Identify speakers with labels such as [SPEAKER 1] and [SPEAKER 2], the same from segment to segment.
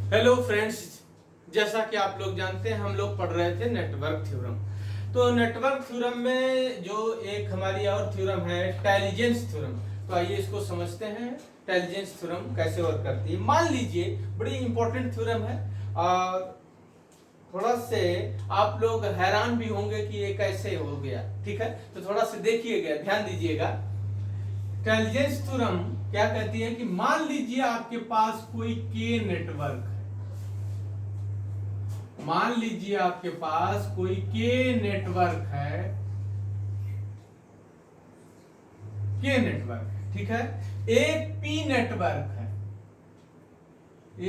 [SPEAKER 1] Hello friends, जैसा कि आप लोग जानते हैं हम लोग पढ़ रहे थे नेटवर्क थ्योरम। तो नेटवर्क थ्योरम में जो एक हमारी और थ्योरम है इंटेलिजेंस थ्योरम। तो आइए इसको समझते हैं इंटेलिजेंस थ्योरम कैसे वर्क करती है। मान लीजिए बड़ी इंपॉर्टेंट थ्योरम है और थोड़ा से आप लोग हैरान भी होंगे कि ये कैसे हो गया। ठीक है, तो थोड़ा से देखिएगा, ध्यान दीजिएगा। इंटेलिजेंस थ्योरम क्या कहती है कि मान लीजिए आपके पास कोई के नेटवर्क है। मान लीजिए आपके पास कोई के नेटवर्क है, के नेटवर्क है, ठीक है। एक पी नेटवर्क है,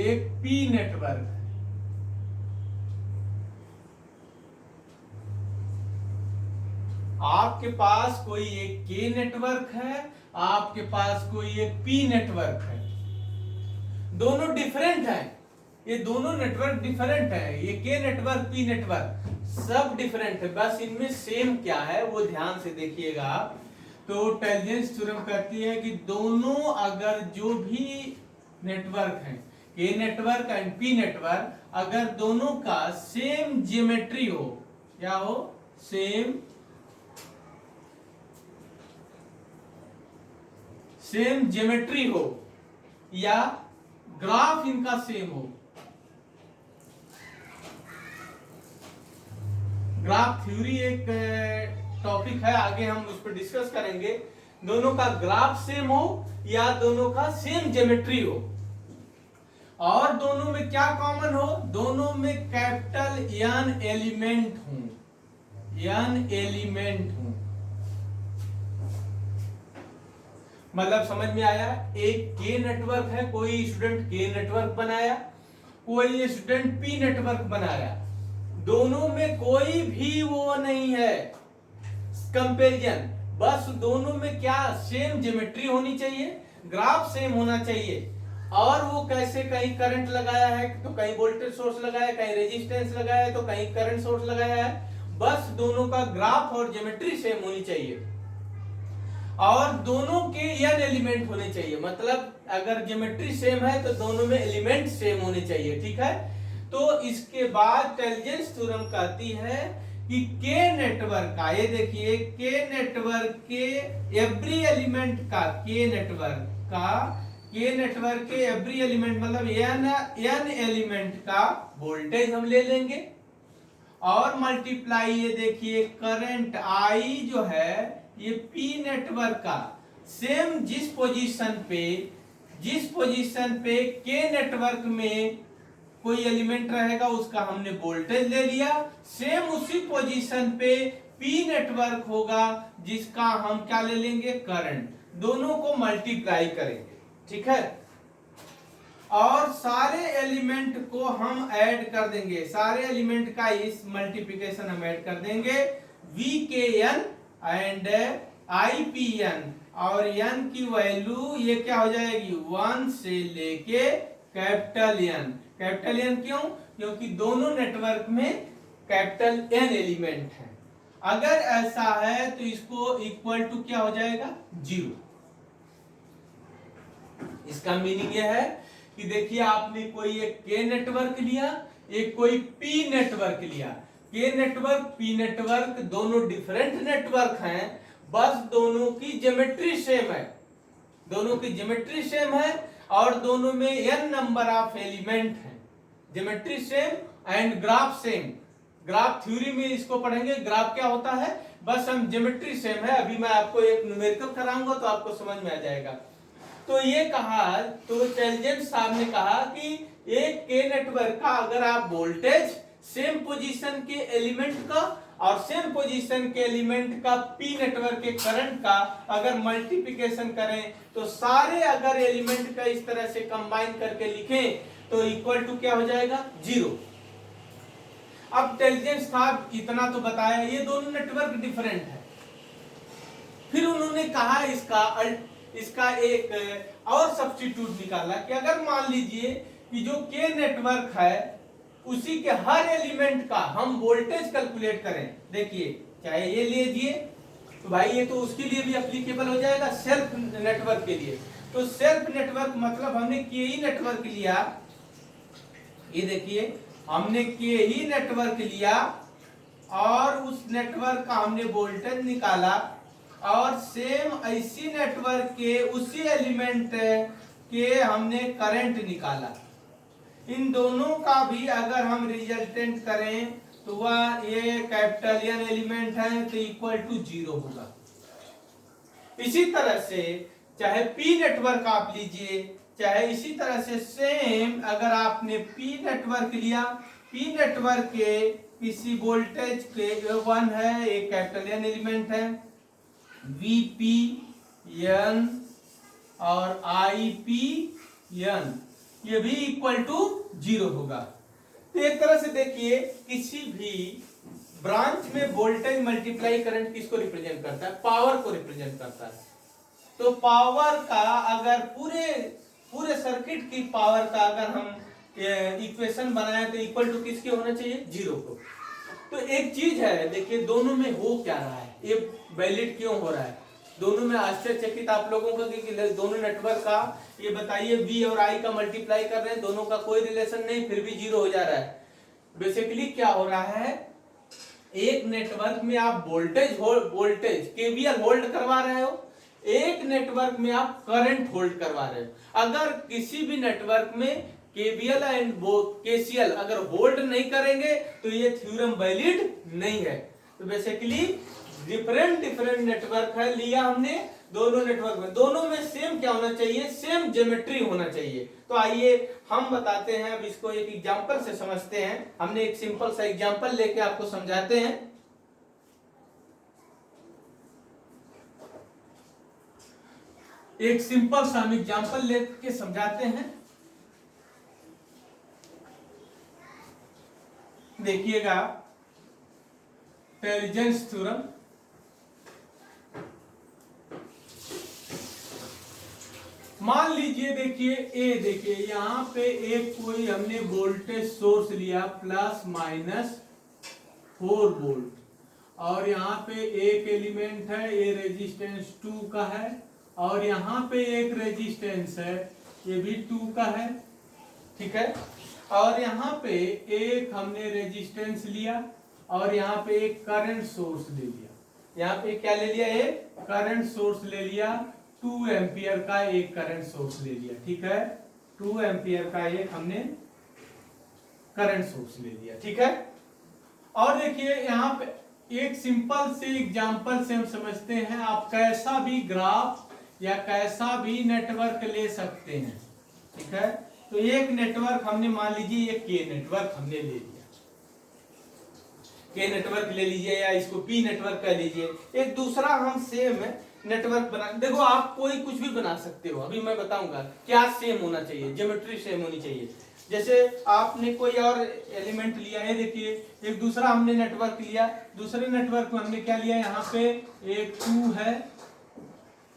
[SPEAKER 1] एक पी नेटवर्क है। आपके पास कोई एक के नेटवर्क है, आपके पास कोई एक पी नेटवर्क है। दोनों डिफरेंट है, ये दोनों नेटवर्क डिफरेंट है। ये के नेटवर्क पी नेटवर्क सब डिफरेंट है, बस इनमें सेम क्या है वो ध्यान से देखिएगा आप। तो इंटेलिजेंस थ्योरम कहती है कि दोनों अगर जो भी नेटवर्क है, के नेटवर्क एंड पी नेटवर्क, अगर दोनों का सेम ज्योमेट्री हो, क्या हो, सेम ज्योमेट्री हो या ग्राफ इनका सेम हो। ग्राफ थ्योरी एक टॉपिक है, आगे हम उस पर डिस्कस करेंगे। दोनों का ग्राफ सेम हो या दोनों का सेम ज्योमेट्री हो, और दोनों में क्या कॉमन हो, दोनों में कैपिटल एन एलिमेंट हो, एन एलिमेंट हो। मतलब समझ में आया। एक के नेटवर्क है, कोई स्टूडेंट के नेटवर्क बनाया, कोई स्टूडेंट पी नेटवर्क बनाया। दोनों में कोई भी वो नहीं है कंपैरिजन, बस दोनों में क्या सेम ज्योमेट्री होनी चाहिए, ग्राफ सेम होना चाहिए। और वो कैसे, कहीं करंट लगाया है तो कहीं वोल्टेज सोर्स लगाया, कहीं रेजिस्टेंस लगाया है तो कहीं करंट सोर्स लगाया है, बस दोनों का ग्राफ और ज्योमेट्री सेम होनी चाहिए। और दोनों के एन एलिमेंट होने चाहिए, मतलब अगर ज्योमेट्री सेम है तो दोनों में एलिमेंट सेम होने चाहिए, ठीक है। तो इसके बाद इंटेलिजेंस थ्योरम कहती है कि के नेटवर्क का, ये देखिए, के नेटवर्क के एवरी एलिमेंट का, के नेटवर्क का, के नेटवर्क के एवरी एलिमेंट मतलब एन एलिमेंट का वोल्टेज हम ले लेंगे और मल्टीप्लाई, ये देखिए करंट आई जो है ये पी नेटवर्क का सेम जिस पोजीशन पे के नेटवर्क में कोई एलिमेंट रहेगा उसका हमने वोल्टेज ले लिया, सेम उसी पोजीशन पे पी नेटवर्क होगा जिसका हम क्या ले लेंगे, करंट। दोनों को मल्टीप्लाई करेंगे, ठीक है, और सारे एलिमेंट को हम ऐड कर देंगे, सारे एलिमेंट का इस मल्टीप्लिकेशन हम ऐड कर देंगे, V K N and I P N, और एन की वैल्यू ये क्या हो जाएगी, 1 से लेके कैपिटल एन। कैपिटल एन क्यों, क्योंकि दोनों नेटवर्क में कैपिटल एन एलिमेंट है। अगर ऐसा है तो इसको इक्वल टू क्या हो जाएगा, 0। इसका मीनिंग यह है कि देखिए आपने कोई एक के नेटवर्क लिया, एक कोई पी नेटवर्क लिया। के नेटवर्क पी नेटवर्क दोनों डिफरेंट नेटवर्क हैं, बस दोनों की ज्योमेट्री सेम है, दोनों की ज्योमेट्री सेम है और दोनों में n नंबर ऑफ एलिमेंट है। Geometry same and graph same. Graph theory में इसको पढ़ेंगे, ग्राफ क्या होता है, बस हम ज्योमेट्री सेम है। अभी मैं आपको एक न्यूमेरिकल कराऊंगा तो आपको समझ में आ जाएगा। तो ये कहा, तो इंटेलिजेंस साहब ने कहा कि एक के नेटवर्क का अगर आप वोल्टेज सेम पोजीशन के एलिमेंट का और सेम पोजीशन के एलिमेंट का पी नेटवर्क के करंट का अगर मल्टीप्लिकेशन करें तो सारे अगर एलिमेंट का इस तरह से कंबाइन करके लिखें तो इक्वल टू क्या हो जाएगा, 0। अब इंटेलिजेंस साहब इतना तो बताया, ये दोनों नेटवर्क डिफरेंट है। फिर उन्होंने कहा इसका एक और सब्स्टिट्यूट निकाला कि अगर मान लीजिए कि जो के नेटवर्क है उसी के हर एलिमेंट का हम वोल्टेज कैलकुलेट करें। देखिए चाहे ये लीजिए तो भाई ये तो उसके लिए भी एप्लीकेबल हो जाएगा, सेल्फ नेटवर्क के लिए। तो सेल्फ नेटवर्क मतलब हमने के ही नेटवर्क लिया, ये देखिए हमने के ही नेटवर्क लिया और उस नेटवर्क का हमने वोल्टेज निकाला और सेम ऐसी नेटवर्क के उसी एलिमेंट के हमने करंट निकाला। इन दोनों का भी अगर हम रिजल्टेंट करें तो वह ये कैपिटल एन एलिमेंट है तो इक्वल टू 0 होगा। इसी तरह से चाहे पी नेटवर्क आप लीजिए, चाहे इसी तरह से सेम अगर आपने पी नेटवर्क लिया, पी नेटवर्क के किसी वोल्टेज के 1 है, एक कैपिटल एन एलिमेंट है, वीपी एन और आईपी एन, ये भी इक्वल टू 0 होगा। तो एक तरह से देखिए किसी भी ब्रांच में वोल्टेज मल्टीप्लाई करंट किसको रिप्रेजेंट करता है? पावर को रिप्रेजेंट करता है। तो पावर का अगर पूरे सर्किट की पावर का अगर हम इक्वेशन बनाए तो इक्वल टू किसके होना चाहिए? 0 को। तो एक चीज है देखिए दोनों में हो क्या रहा है, ये वैलिड क्यों हो रहा है? दोनों में आश्चर्यचकित आप लोगों को कि दोनों नेटवर्क का ये बताइए V और I का मल्टीप्लाई कर रहे हैं, दोनों का कोई रिलेशन नहीं, फिर भी 0 हो जा रहा है। बेसिकली क्या हो रहा है, एक नेटवर्क में आप वोल्टेज KVL होल्ड करवा रहे हो, एक नेटवर्क में आप करंट होल्ड करवा रहे हो। अगर किसी भी नेटवर्क में KVL एंड KCL अगर होल्ड नहीं करेंगे तो ये थ्योरम वैलिड नहीं है। तो बेसिकली डिफरेंट नेटवर्क है लिया हमने, दोनों नेटवर्क में, दोनों में सेम क्या होना चाहिए? सेम ज्योमेट्री होना चाहिए। तो आइए हम बताते हैं, अब इसको एक एग्जांपल से समझते हैं। हमने एक सिंपल सा एग्जांपल लेके आपको समझाते हैं। एक सिंपल सा हम एग्जांपल लेके समझाते हैं। देखिएगा टेलिजेंस थ्योरम। मान लीजिए देखिए देखिए यहां पे एक कोई हमने वोल्टेज सोर्स लिया प्लस माइनस 4 वोल्ट, और यहाँ पे एक एलिमेंट है, ये रेजिस्टेंस 2 का है, और यहाँ पे एक रेजिस्टेंस है, ये भी 2 का है, ठीक है। और यहाँ पे एक हमने रेजिस्टेंस लिया और यहाँ पे एक करंट सोर्स ले लिया। यहाँ पे क्या ले लिया? एक करंट सोर्स ले लिया, 2 एम्पियर का एक करंट सोर्स ले लिया, ठीक है। 2 एम्पियर का एक हमने करंट सोर्स ले लिया, ठीक है। और देखिए यहाँ पे एक सिंपल से एग्जांपल से हम समझते हैं, आप कैसा भी ग्राफ या कैसा भी नेटवर्क ले सकते हैं, ठीक है। तो एक नेटवर्क हमने मान लीजिए ये के नेटवर्क हमने ले लिया, के नेटवर्क ले लीजिए या इसको पी नेटवर्क कह लीजिए। एक दूसरा हम सेम नेटवर्क बना, देखो आप कोई कुछ भी बना सकते हो, अभी मैं बताऊंगा क्या सेम होना चाहिए, ज्योमेट्री सेम होनी चाहिए। जैसे आपने कोई और एलिमेंट लिया है, देखिए एक दूसरा हमने नेटवर्क लिया, दूसरे नेटवर्क में हमने क्या लिया, यहाँ पे एक 2 है,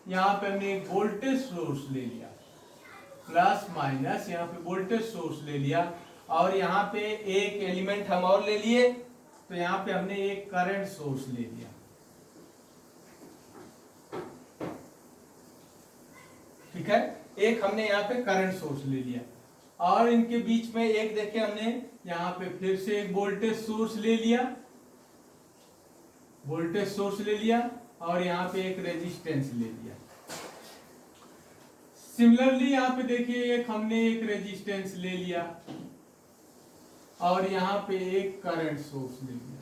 [SPEAKER 1] यहाँ पे हमने एक वोल्टेज सोर्स ले लिया प्लस माइनस, यहाँ पे वोल्टेज सोर्स ले लिया, और यहाँ पे एक एलिमेंट हम और ले लिए, तो यहाँ पे हमने एक करंट सोर्स ले लिया, ठीक है। एक हमने यहाँ पे करंट सोर्स ले लिया, और इनके बीच में एक देखिए हमने यहाँ पे फिर से एक वोल्टेज सोर्स ले लिया, वोल्टेज सोर्स ले लिया, और यहाँ पे एक रेजिस्टेंस ले लिया। सिमिलरली यहाँ पे देखिए एक हमने एक रेजिस्टेंस ले लिया और यहाँ पे एक करंट सोर्स ले लिया।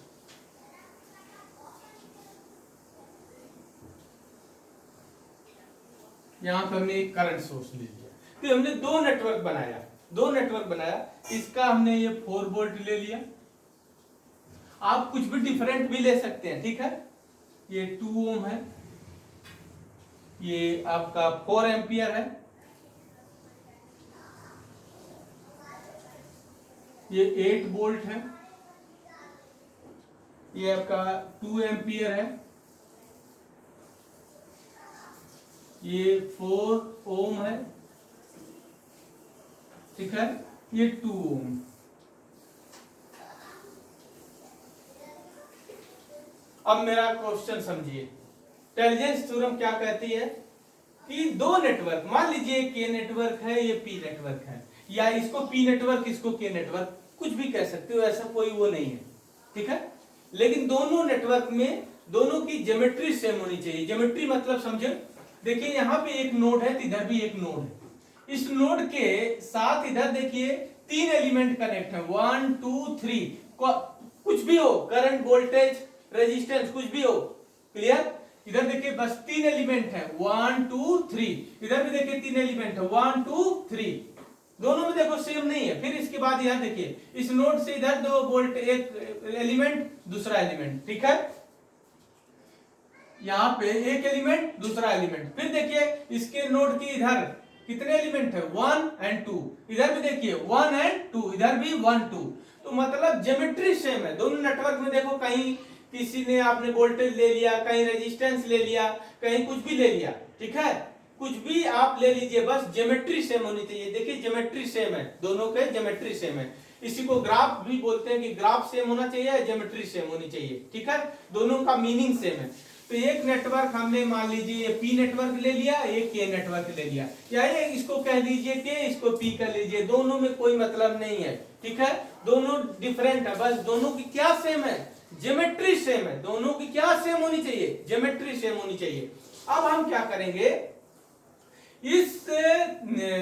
[SPEAKER 1] यहाँ पे हमने एक करंट सोर्स ले लिया, तो हमने दो नेटवर्क बनाया, इसका हमने ये 4 वोल्ट ले लिया, आप कुछ भी डिफरेंट भी ले सकते हैं, ठीक है। ये 2 ओम है, ये आपका 4 एम्पियर है, ये 8 वोल्ट है, ये आपका 2 एम्पियर है, ये 4 ओम है, ठीक है, ये 2 ओम। अब मेरा क्वेश्चन समझिए, टेलिजेंस थ्योरम क्या कहती है कि दो नेटवर्क, मान लीजिए के नेटवर्क है, ये पी नेटवर्क है, या इसको पी नेटवर्क, इसको के नेटवर्क, कुछ भी कह सकते हो, ऐसा कोई वो नहीं है, ठीक है। लेकिन दोनों नेटवर्क में दोनों की ज्योमेट्री सेम होनी चाहिए। ज्योमेट्री मतलब समझे, देखिए यहाँ पे एक नोड है, इधर भी एक नोड है, इस नोड के साथ इधर देखिए 3 एलिमेंट कनेक्ट है, 1 2 3, कुछ भी हो, करंट, वोल्टेज, रेजिस्टेंस, कुछ भी हो, क्लियर। इधर देखिए बस 3 एलिमेंट है, 1 2 3, इधर भी देखिए 3 एलिमेंट है, 1 2 3, दोनों में देखो सेम नहीं है। फिर इसके बाद यहां देखिए इस नोड से इधर 2 वोल्ट, एक एलिमेंट दूसरा एलिमेंट, ठीक है, यहां पे एक एलिमेंट दूसरा एलिमेंट। फिर देखिए इसके नोड के इधर कितने एलिमेंट है, 1 और 2, इधर भी देखिए 1 और 2, इधर भी 1 2, तो मतलब ज्योमेट्री सेम है दोनों नेटवर्क में। देखो कहीं किसी ने आपने वोल्टेज ले लिया, कहीं रेजिस्टेंस ले लिया, कहीं कुछ भी ले लिया, ठीक है, कुछ भी आप ले लीजिए, बस ज्योमेट्री सेम होनी चाहिए। देखिए ज्योमेट्री सेम है, दोनों के ज्योमेट्री सेम है। इसी को ग्राफ भी बोलते हैं कि ग्राफ सेम होना चाहिए, ज्योमेट्री सेम होनी चाहिए, ठीक है, दोनों का मीनिंग सेम है। तो एक नेटवर्क हमने मान लीजिए ये पी नेटवर्क ले लिया, एक के नेटवर्क ले लिया, या ये इसको कह दीजिए के, इसको पी कर लीजिए, दोनों में कोई मतलब नहीं है, ठीक है, दोनों डिफरेंट है, बस दोनों की क्या सेम है, ज्योमेट्री सेम है। दोनों की क्या सेम होनी चाहिए, ज्योमेट्री सेम होनी चाहिए। अब हम क्या करेंगे, इस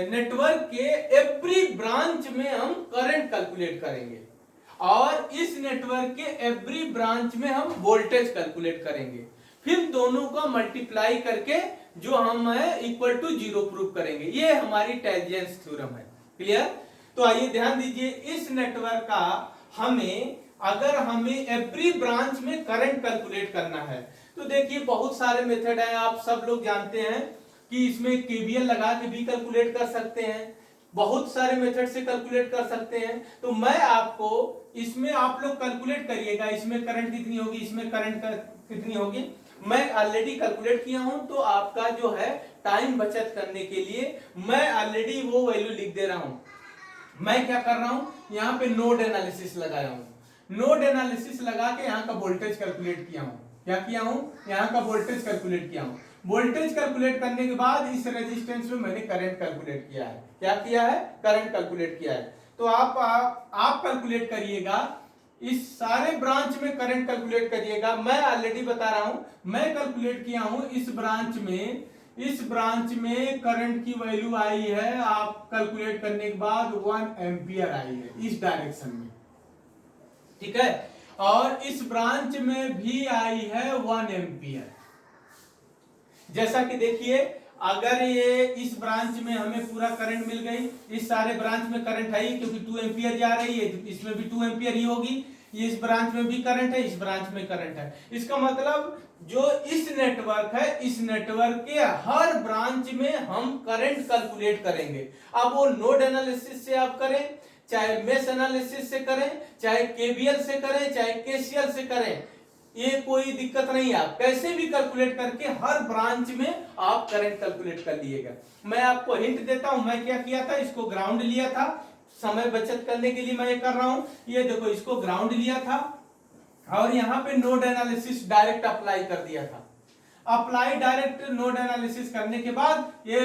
[SPEAKER 1] नेटवर्क के एवरी ब्रांच में हम करंट कैलकुलेट करेंगे, और इस नेटवर्क के एवरी ब्रांच में हम वोल्टेज कैलकुलेट करेंगे। फिर दोनों का मल्टीप्लाई करके जो हम है इक्वल टू 0 प्रूव करेंगे। ये हमारी टैंजेंस थ्योरम है, क्लियर। तो आइए ध्यान दीजिए, इस नेटवर्क का अगर हमें एवरी ब्रांच में करंट कैलकुलेट करना है, तो देखिए बहुत सारे मेथड हैं, आप सब लोग जानते हैं कि इसमें केवीएल लगा के भी कैलकुलेट कर सकते हैं, बहुत सारे मेथड से कैलकुलेट कर सकते हैं। तो मैं आपको इसमें, आप लोग कैलकुलेट करिएगा, इसमें करंट कितनी होगी, इसमें करंट कितनी होगी, मैं ऑलरेडी कैलकुलेट किया हूं। तो आपका जो है टाइम बचत करने के लिए मैं ऑलरेडी वो वैल्यू लिख दे रहा हूं। मैं क्या कर रहा हूं, यहां पे नोड एनालिसिस लगाया हूं, नोड एनालिसिस लगा के यहां का वोल्टेज कैलकुलेट किया हूं। क्या किया हूं, यहां का वोल्टेज कैलकुलेट किया हूं। वोल्टेज कैलकुलेट करने के बाद इस रेजिस्टेंस में मैंने करंट कैलकुलेट किया है। क्या किया है, करंट कैलकुलेट किया है। तो आप कैलकुलेट करिएगा, इस सारे ब्रांच में करंट कैलकुलेट करिएगा। मैं ऑलरेडी बता रहा हूं, मैं कैलकुलेट किया हूं इस ब्रांच में करंट की वैल्यू आई है, आप कैलकुलेट करने के बाद 1 एम्पियर आई है इस डायरेक्शन में, ठीक है, और इस ब्रांच में भी आई है 1 एम्पियर। जैसा कि देखिए, अगर ये इस ब्रांच में हमें पूरा करंट मिल गई, इस सारे ब्रांच में करंट है क्योंकि 2 एम्पियर जा रही है, इसमें भी 2 एम्पियर ही होगी, इस ब्रांच में भी करंट है, इस ब्रांच में करंट है। इसका मतलब जो इस नेटवर्क है, इस नेटवर्क के हर ब्रांच में हम करंट कैलकुलेट करेंगे। अब वो नोड एनालिसिस से आप करें, चाहे मेश एनालिसिस से करें, चाहे केवीएल से करें, चाहे केसीएल से करें, ये कोई दिक्कत नहीं है। आप कैसे भी कैलकुलेट करके हर ब्रांच में आप करंट कैलकुलेट कर लीजिएगा। मैं आपको हिंट देता हूं, मैं क्या किया था, इसको ग्राउंड लिया था, समय बचत करने के लिए मैं ये कर रहा हूं। ये देखो, इसको ग्राउंड लिया था और यहां पे नोड एनालिसिस डायरेक्ट अप्लाई कर दिया था। अप्लाई डायरेक्ट नोड एनालिसिस करने के बाद ये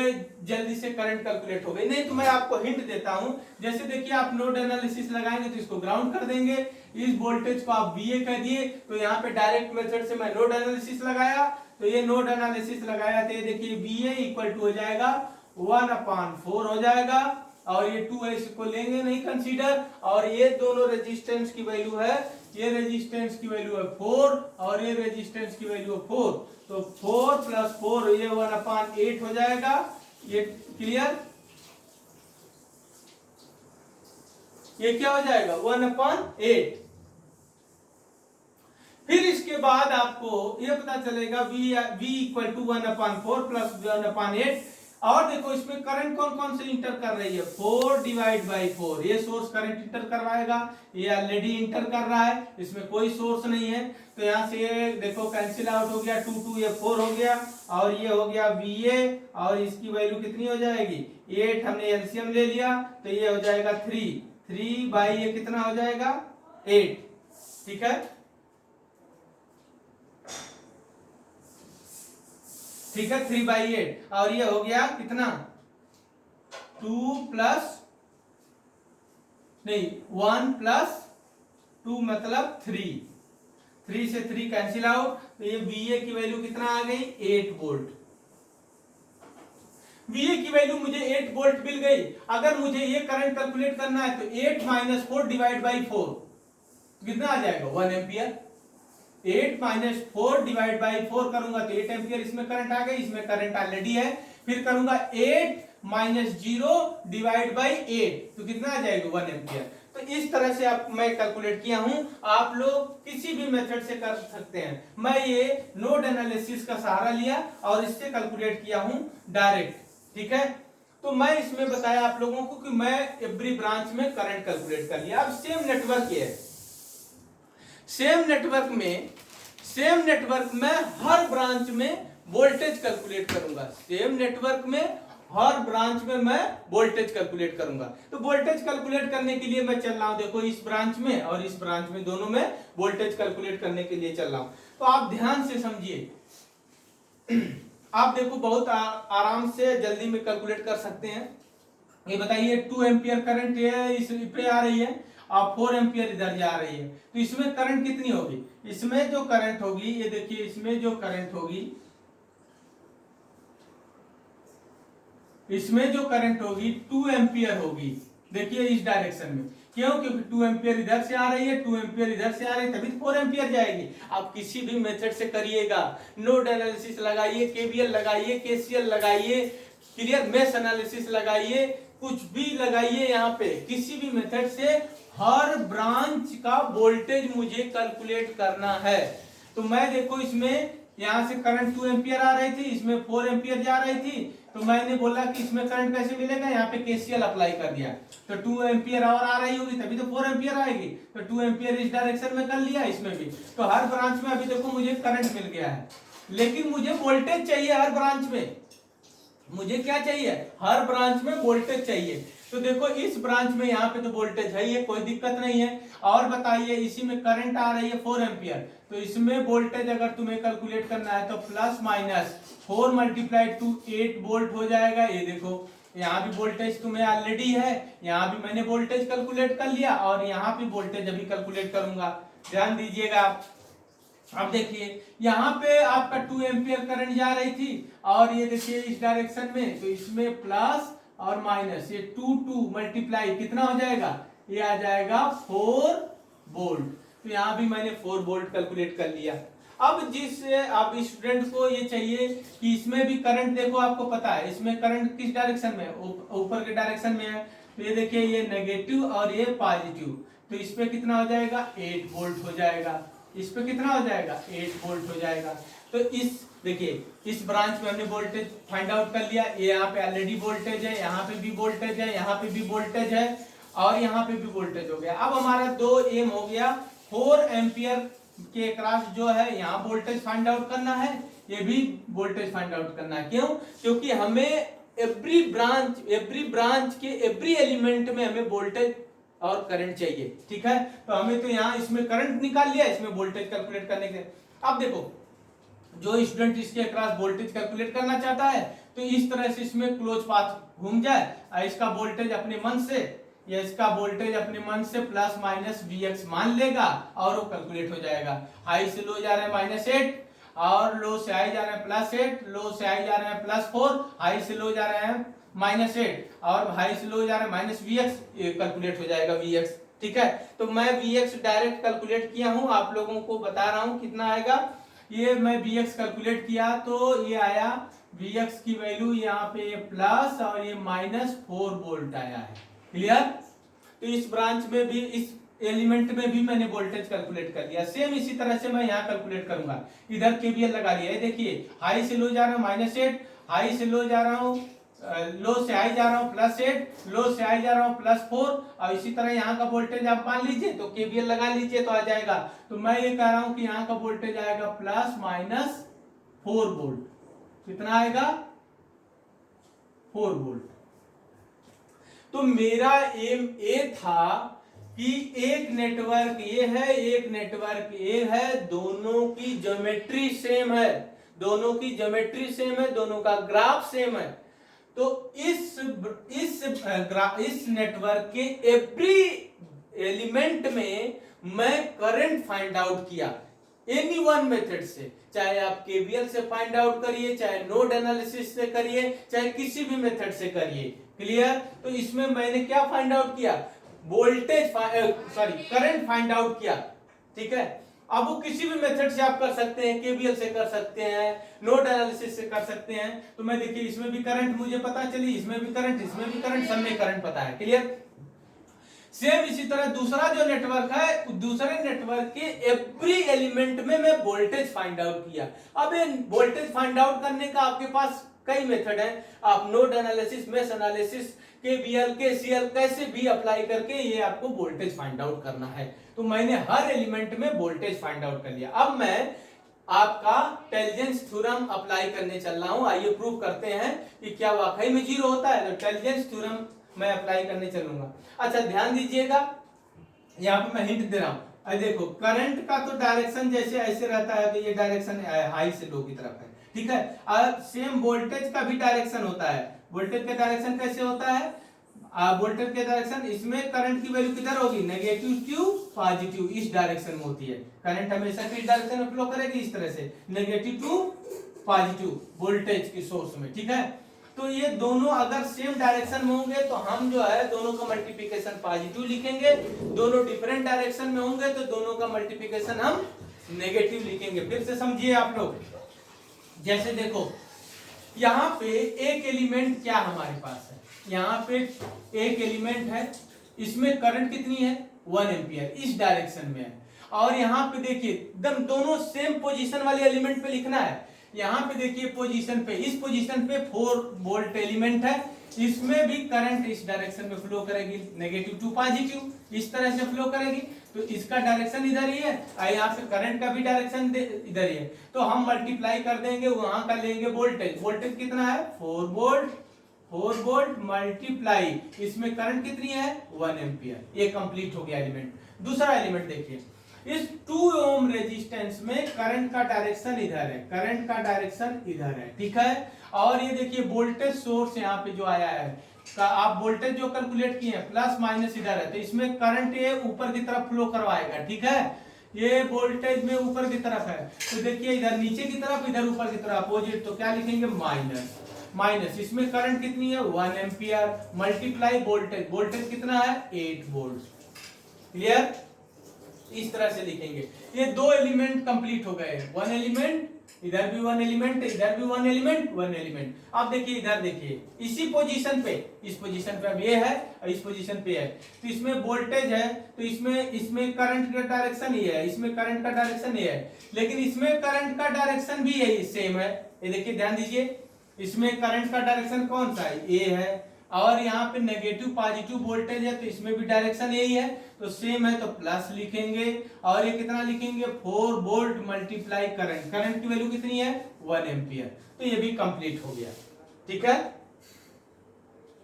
[SPEAKER 1] जल्दी से करंट कैलकुलेट हो गई। नहीं तो मैं आपको हिंट देता हूं, जैसे देखिए आप नोड एनालिसिस लगाएंगे तो इसको ग्राउंड कर देंगे, इस वोल्टेज को आप VA कह दिए, तो यहाँ पे डायरेक्ट मेथड से मैं नोड एनालिसिस लगाया, तो ये नोड एनालिसिस लगाया तो ये देखिए VA इक्वल टू हो जाएगा 1/4 हो जाएगा, और ये 2 इसको लेंगे नहीं कंसीडर, और ये दोनों रेजिस्टेंस की वैल्यू है, ये रेजिस्टेंस की वैल्यू है 4 और ये रेजिस्टेंस की वैल्यू है 4, तो 4 + 4 ये 1/8 हो जाएगा। ये क्लियर, ये क्या हो जाएगा 1/8। फिर इसके बाद आपको ये पता चलेगा V इक्वल टू 1/4 + 1/8। और देखो इसमें करंट कौन कौन से इंटर कर रही है, 4/4, ये सोर्स करंट इंटर करवाएगा, ये ऑलरेडी इंटर कर रहा है, इसमें कोई सोर्स नहीं है, तो यहां से ये देखो कैंसिल आउट हो गया, 2 ये 4 हो गया, और ये हो गया VA, और इसकी वैल्यू कितनी हो जाएगी 8, हमने एलसीएम ले लिया, तो ये हो जाएगा 3 बाई ये कितना हो जाएगा 8, ठीक है, ठीक है, 3/8, और ये हो गया कितना 2 + नहीं 1 प्लस 2 मतलब 3, 3 से 3 कैंसिल आउट, तो ये VA की वैल्यू कितना आ गई 8 वोल्ट। VA की वैल्यू मुझे 8 वोल्ट मिल गई। अगर मुझे ये करंट कैलकुलेट करना है तो 8 माइनस 4 डिवाइड बाई 4 कितना आ जाएगा 1 एम्पियर। 8 माइनस 4 डिवाइड बाई 4 करूंगा तो 8 एम्पियर इसमें करंट आ गई, इसमें करंट ऑलरेडी है। फिर करूंगा 8 माइनस 0 डिवाइड बाई 8 तो कितना आ जाएगा 1 एम्पियर। तो इस तरह से आप मैं कैलकुलेट किया हूं, आप लोग किसी भी मेथड से कर सकते हैं। मैं ये नोड एनालिसिस का सहारा लिया और इससे कैलकुलेट किया हूं डायरेक्ट, ठीक है। तो मैं इसमें बताया आप लोगों को कि मैं एवरी ब्रांच में करंट कैलकुलेट कर लिया। अब सेम नेटवर्क है, सेम नेटवर्क में हर ब्रांच में वोल्टेज कैलकुलेट करूंगा। सेम नेटवर्क में हर ब्रांच में मैं वोल्टेज कैलकुलेट करूंगा। तो वोल्टेज कैलकुलेट करने के लिए मैं चल रहा हूं, देखो इस ब्रांच में और इस ब्रांच में, दोनों में वोल्टेज कैलकुलेट करने के लिए चल रहा हूं। तो आप ध्यान से समझिए, आप देखो बहुत आराम से जल्दी में कैलकुलेट कर सकते हैं। ये बताइए 2 एम्पियर करंट इस पे आ रही है और 4 एम्पियर इधर जा रही है, तो इसमें करंट कितनी होगी? इसमें जो करंट होगी, ये देखिए इसमें जो करंट होगी, इसमें जो करंट होगी 2 एम्पियर होगी। देखिए इस डायरेक्शन में, क्यों? क्योंकि 2 एम्पियर इधर से आ रही है, 2 एम्पियर इधर से आ रही है, तभी तो 4 एम्पियर जाएगी। आप किसी भी मेथड से करिएगा, नोड एनालिसिस लगाइए, केवीएल लगाइए, केसीएल लगाइए, क्लियर, मेश एनालिसिस लगाइए, कुछ भी लगाइए, यहाँ पे किसी भी मेथड से हर ब्रांच का वोल्टेज मुझे कैलकुलेट करना है। तो मैं देखो इसमें यहां से करंट 2 एम्पियर आ रही थी, इसमें 4 एम्पियर जा रही थी, तो मैंने बोला कि इसमें करंट कैसे मिलेगा, यहाँ पे केसीएल अप्लाई कर दिया, तो 2 एम्पियर और आ रही होगी तभी तो 4 एम्पियर आएगी, तो 2 एम्पियर इस डायरेक्शन में कर लिया, इसमें भी। तो हर ब्रांच में अभी देखो मुझे करंट मिल गया है, लेकिन मुझे वोल्टेज चाहिए हर ब्रांच में। मुझे क्या चाहिए? हर ब्रांच में वोल्टेज चाहिए। तो देखो इस ब्रांच में यहाँ पे तो वोल्टेज है, ये कोई दिक्कत नहीं है। और बताइए इसी में करंट आ रही है 4 एम्पियर, तो इसमें वोल्टेज अगर तुम्हें कैलकुलेट करना है तो plus minus 4 multiplied to 8 volt हो जाएगा। ये देखो यहाँ भी वोल्टेज तुम्हें ऑलरेडी है, यहाँ भी मैंने वोल्टेज कैलकुलेट कर लिया और यहाँ भी वोल्टेज अभी कैलकुलेट करूंगा। ध्यान दीजिएगा आप। अब देखिए यहाँ पे आपका 2 एम्पियर करंट जा रही थी और ये देखिए इस डायरेक्शन में, तो इसमें प्लस और माइनस, ये 2 मल्टीप्लाई कितना हो जाएगा? ये आ जाएगा 4 वोल्ट। तो यहाँ भी मैंने 4 वोल्ट कैलकुलेट कर लिया। अब अब स्टूडेंट को ये चाहिए कि इसमें भी करंट, देखो आपको पता है इसमें करंट किस डायरेक्शन में, ऊपर के डायरेक्शन में है। तो ये देखिए ये नेगेटिव और ये पॉजिटिव, तो इस पे कितना हो जाएगा? 8 वोल्ट हो जाएगा। इस पे कितना हो जाएगा? 8 वोल्ट हो जाएगा। तो इस देखिए इस ब्रांच में हमने वोल्टेज फाइंड आउट कर लिया। ये यहाँ पे ऑलरेडी वोल्टेज है, यहाँ पे भी वोल्टेज है, यहाँ पे भी वोल्टेज है और यहाँ पे भी वोल्टेज हो गया। अब हमारा 2 एम हो गया, 4 एम्पियर के क्रॉस जो है यहाँ वोल्टेज फाइंड आउट करना है, ये भी वोल्टेज फाइंड आउट करना है। क्यों? क्योंकि हमें एवरी ब्रांच के एवरी एलिमेंट में हमें वोल्टेज और करंट चाहिए, ठीक है। तो हमें तो यहाँ इसमें करंट निकाल लिया, इसमें वोल्टेज कैलकुलेट करने के। अब देखो जो स्टूडेंट इसके अक्रॉस वोल्टेज कैलकुलेट करना चाहता है तो इस तरह से इसमें क्लोज पाथ घूम जाए, इसका वोल्टेज अपने मन से या इसका वोल्टेज अपने मन से प्लस माइनस Vx मान लेगा और वो कैलकुलेट हो जाएगा। हाई से लो जा रहा है -8 और लो से हाई जा रहा है +8, लो से हाई जा रहा है +4, हाई से लो जा रहा है -8 और हाई से लो जा रहा है -Vx, कैलकुलेट हो जाएगा Vx, ठीक है। तो मैं Vx डायरेक्ट कैलकुलेट किया हूं, आप लोगों को बता रहा हूं कितना आएगा। ये मैं Vx कैलकुलेट किया तो ये आया Vx की वैल्यू यहाँ पे ये प्लस और ये -4 वोल्ट आया है, क्लियर। तो इस ब्रांच में भी, इस एलिमेंट में भी मैंने वोल्टेज कैलकुलेट कर लिया। सेम इसी तरह से मैं यहाँ कैलकुलेट करूंगा। इधर केवीएल लगा लिया, देखिए हाई से लो जा रहा हूँ -8, हाई से लो जा रहा हूँ, लो से हाई जा रहा हूँ +8, लो से हाई जा रहा हूँ +4 और इसी तरह यहाँ का वोल्टेज आप मान लीजिए तो केवीएल लगा लीजिए तो आ जाएगा। तो मैं ये कह रहा हूँ कि यहाँ का वोल्टेज आएगा ±4 वोल्ट। कितना आएगा? 4 वोल्ट। तो मेरा एम ए था कि एक नेटवर्क ये है, एक नेटवर्क ये है, दोनों की ज्योमेट्री सेम है, दोनों की ज्योमेट्री सेम है, दोनों का ग्राफ सेम है। तो इस नेटवर्क के एवरी एलिमेंट में मैं करंट फाइंड आउट किया एनी वन मेथड से, चाहे आप केवीएल से फाइंड आउट करिए, चाहे नोड एनालिसिस से करिए, चाहे किसी भी मेथड से करिए, क्लियर। तो इसमें मैंने क्या फाइंड आउट किया, वोल्टेज करंट फाइंड आउट किया, ठीक है। अब वो किसी भी मेथड से आप कर सकते हैं, केवीएल से कर सकते हैं, नोड एनालिसिस से कर सकते हैं। तो मैं देखिए इसमें भी करंट मुझे पता चली, इसमें भी करंट, इसमें भी करंट, सब में करंट पता है, क्लियर। सेम इसी तरह दूसरा जो नेटवर्क है, दूसरे नेटवर्क के एवरी एलिमेंट में मैं वोल्टेज फाइंड आउट किया। अब ये वोल्टेज फाइंड आउट करने का आपके पास कई मेथड है, आप node analysis, mesh analysis, KVL, KCL कैसे भी अप्लाई करके ये आपको वोल्टेज फाइंड आउट करना है। तो मैंने हर एलिमेंट में वोल्टेज फाइंड आउट कर लिया। अब मैं आपका टेलिजेंस थ्योरम अप्लाई करने चल रहा हूं, आइए प्रूव करते हैं कि क्या वाकई में जीरो होता है। तो टेलिजेंस थ्योरम मैं अप्लाई करने चलूंगा। अच्छा ध्यान दीजिएगा, यहाँ पे मैं हिंट दे रहा हूं। देखो करंट का तो डायरेक्शन जैसे ऐसे रहता है, तो ये डायरेक्शन हाई से लो की तरफ है, ठीक है। और सेम वोल्टेज का भी डायरेक्शन होता है। वोल्टेज का डायरेक्शन कैसे होता है, वोल्टेज के डायरेक्शन, इसमें करंट की वैल्यू किधर होगी, नेगेटिव टू पॉजिटिव, इस डायरेक्शन में होती है। करंट हमेशा किस डायरेक्शन में फ्लो करेगी, इस तरह से, नेगेटिव टू पॉजिटिव वोल्टेज की सोर्स में, ठीक है। तो ये दोनों अगर सेम डायरेक्शन में होंगे तो हम जो है दोनों का मल्टीप्लिकेशन पॉजिटिव लिखेंगे, दोनों डिफरेंट डायरेक्शन में होंगे तो दोनों का मल्टीप्लिकेशन हम नेगेटिव लिखेंगे। फिर से समझिए आप लोग, जैसे देखो यहाँ पे एक एलिमेंट क्या हमारे पास है, यहाँ पे एक एलिमेंट है, इसमें करंट कितनी है 1 एम्पियर, इस डायरेक्शन में है। और यहाँ पे देखिए एकदम दोनों सेम पोजीशन वाले एलिमेंट पे लिखना है। यहाँ पे देखिए पोजीशन पे, इस पोजीशन पे 4 वोल्ट एलिमेंट है, इसमें भी करंट इस डायरेक्शन में फ्लो करेगी, नेगेटिव टू पॉजिटिव, इस तरह से फ्लो करेगी। तो इसका डायरेक्शन इधर ही है और यहाँ पे करंट का भी डायरेक्शन इधर ही है। तो हम मल्टीप्लाई कर देंगे, वहां का लेंगे वोल्टेज, वोल्टेज कितना है 4 वोल्ट, 4 वोल्ट मल्टीप्लाई इसमें करंट कितनी है 1 एम्पियर। ये कंप्लीट हो गया एलिमेंट। दूसरा एलिमेंट देखिए, इस 2 ओम रेजिस्टेंस में करंट का डायरेक्शन इधर है, करंट का डायरेक्शन इधर है, ठीक है। और ये देखिए वोल्टेज सोर्स यहाँ पे जो आया है, आप वोल्टेज जो कैलकुलेट किए हैं प्लस माइनस इधर है, तो इसमें करंट ये ऊपर की तरफ फ्लो करवाएगा, ठीक है। ये वोल्टेज में ऊपर की तरफ है, तो देखिए इधर नीचे की तरफ, इधर ऊपर की तरफ अपोजिट, तो क्या लिखेंगे माइनस, माइनस इसमें करंट कितनी है 1 एम्पियर मल्टीप्लाई वोल्टेज, वोल्टेज कितना है 8 वोल्ट, क्लियर। इस तरह से लिखेंगे। ये 2 एलिमेंट कंप्लीट हो गए, 1 एलिमेंट, इधर भी 1 एलिमेंट, इधर भी 1 एलिमेंट, 1 एलिमेंट। अब देखिए इधर देखिए, इसी पोजीशन पे, इस पोजीशन पे अब ये है और इस पोजीशन पे है, तो इसमें वोल्टेज है, तो इसमें करंट का डायरेक्शन ये है, इसमें करंट का डायरेक्शन ये है, लेकिन इसमें करंट का डायरेक्शन भी यही सेम है। ये देखिए ध्यान दीजिए, इसमें करंट का डायरेक्शन कौन सा है, ये है, और यहाँ पे नेगेटिव पॉजिटिव वोल्टेज है, तो इसमें भी डायरेक्शन यही है, तो सेम है, तो प्लस लिखेंगे। और ये कितना लिखेंगे 4 वोल्ट मल्टीप्लाई करंट, करंट की वैल्यू कितनी है 1 एम्पियर। तो ये भी कंप्लीट हो गया, ठीक है,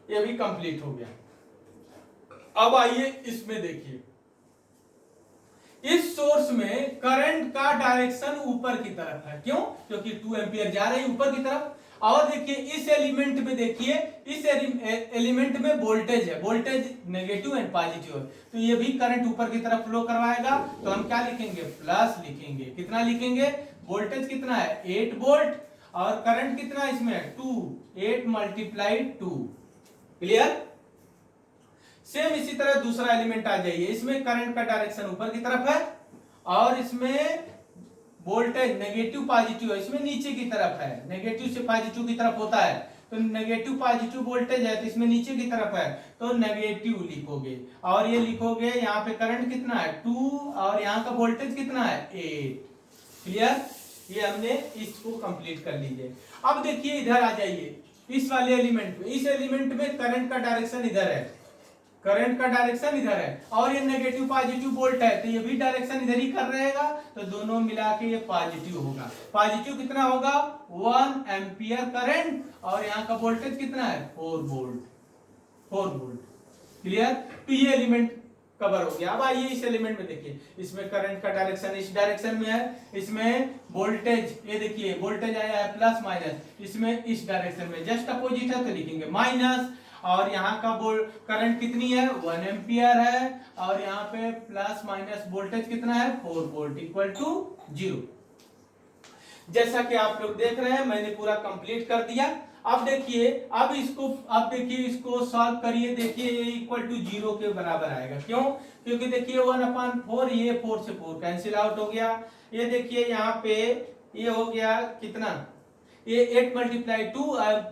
[SPEAKER 1] ये भी कंप्लीट हो गया। अब आइए इसमें देखिए, इस सोर्स में करंट का डायरेक्शन ऊपर की तरफ है, क्यों, क्योंकि 2 एम्पियर जा रही है ऊपर की तरफ। और देखिए इस एलिमेंट में, देखिए इस एलिमेंट में वोल्टेज है, वोल्टेज नेगेटिव एंड पॉजिटिव है, तो ये भी करंट ऊपर की तरफ फ्लो करवाएगा, तो हम क्या लिखेंगे प्लस लिखेंगे। कितना लिखेंगे, वोल्टेज कितना है 8 वोल्ट और करंट कितना है इसमें 2, 8 मल्टीप्लाई 2, क्लियर। सेम इसी तरह दूसरा एलिमेंट आ जाइए, इसमें करंट का डायरेक्शन ऊपर की तरफ है और इसमें वोल्टेज नेगेटिव पॉजिटिव है, इसमें नीचे की तरफ है, नेगेटिव से पॉजिटिव की तरफ होता है, तो नेगेटिव पॉजिटिव वोल्टेज है, तो इसमें नीचे की तरफ है, तो नेगेटिव लिखोगे। और ये लिखोगे यहाँ पे करंट कितना है 2 और यहाँ का वोल्टेज कितना है 8, क्लियर। ये हमने इसको कंप्लीट कर लीजिए। अब देखिए इधर आ जाइए, इस वाले एलिमेंट में, इस एलिमेंट में करंट का डायरेक्शन इधर है, करंट का डायरेक्शन इधर है और ये नेगेटिव पॉजिटिव वोल्ट है, तो ये भी डायरेक्शन इधर ही कर रहेगा, तो दोनों मिला के ये पॉजिटिव होगा। पॉजिटिव कितना होगा 1 एम्पियर करंट और यहाँ का वोल्टेज कितना है 4 वोल्ट, 4 वोल्ट, क्लियर। तो ये एलिमेंट कवर हो गया। अब आइए इस एलिमेंट में देखिए, इसमें करंट का डायरेक्शन इस डायरेक्शन में है, इसमें वोल्टेज ये देखिए वोल्टेज आया है प्लस माइनस, इसमें इस डायरेक्शन में जस्ट अपोजिट है, तो लिखेंगे माइनस। और यहाँ का करंट कितनी है 1 एम्पियर है और यहाँ पे प्लस माइनस वोल्टेज कितना है 4 वोल्ट इक्वल टू 0। जैसा कि आप लोग देख रहे हैं मैंने पूरा कंप्लीट कर दिया। अब देखिए इसको सॉल्व करिए, देखिए ये इक्वल टू 0 के बराबर आएगा। क्यों? क्योंकि देखिए 1/4 ये 4 से 4 कैंसिल आउट हो गया। ये देखिए यहाँ पे ये हो गया कितना, ये 8 मल्टीप्लाई 2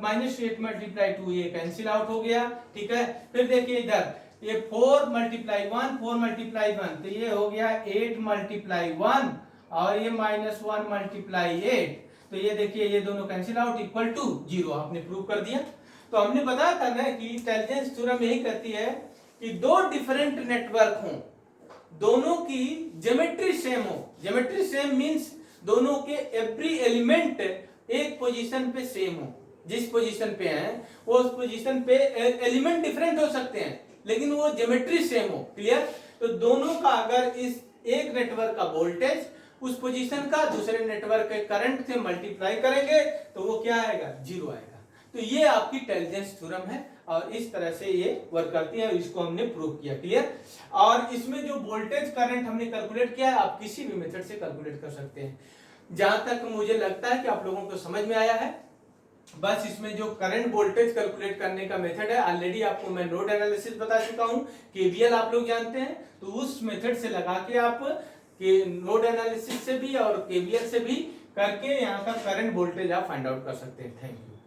[SPEAKER 1] माइनस 8 मल्टीप्लाई 2 ये कैंसिल आउट हो गया। ठीक है, फिर देखिए इधर ये 4 मल्टीप्लाई 1 4 मल्टीप्लाई 1 तो ये हो गया 8 मल्टीप्लाई 1 और ये माइनस 1 मल्टीप्लाई 8 तो ये देखिए ये दोनों कैंसिल आउट इक्वल टू 0। आपने प्रूव कर दिया। तो हमने बताया था ना कि इंटेलिजेंस थ्योरम यही कहती है कि दो डिफरेंट नेटवर्क हों, दोनों की ज्योमेट्री सेम हो। ज्योमेट्री सेम मींस दोनों के एवरी एलिमेंट एक पोजीशन पे सेम हो। जिस पोजीशन पे हैं वो उस पोजीशन पे एलिमेंट डिफरेंट हो सकते हैं लेकिन वो ज्योमेट्री सेम हो। क्लियर? तो दोनों का अगर इस एक नेटवर्क का वोल्टेज उस पोजीशन का दूसरे नेटवर्क के करंट से मल्टीप्लाई करेंगे तो वो क्या आएगा 0 आएगा। तो ये आपकी इंटेलिजेंस थ्योरम है और इस तरह से ये वर्क करती है और इसको हमने प्रूव किया। क्लियर? और इसमें जो वोल्टेज करंट हमने कैलकुलेट किया है आप किसी भी मेथड से कैलकुलेट कर सकते हैं। जहां तक मुझे लगता है कि आप लोगों को समझ में आया है। बस इसमें जो करंट वोल्टेज कैलकुलेट करने का मेथड है ऑलरेडी आपको मैं नोड एनालिसिस बता चुका हूं, केवीएल आप लोग जानते हैं, तो उस मेथड से लगा के आप कि नोड एनालिसिस से भी और केवीएल से भी करके यहाँ का करंट वोल्टेज आप फाइंड आउट कर सकते हैं। Thank you.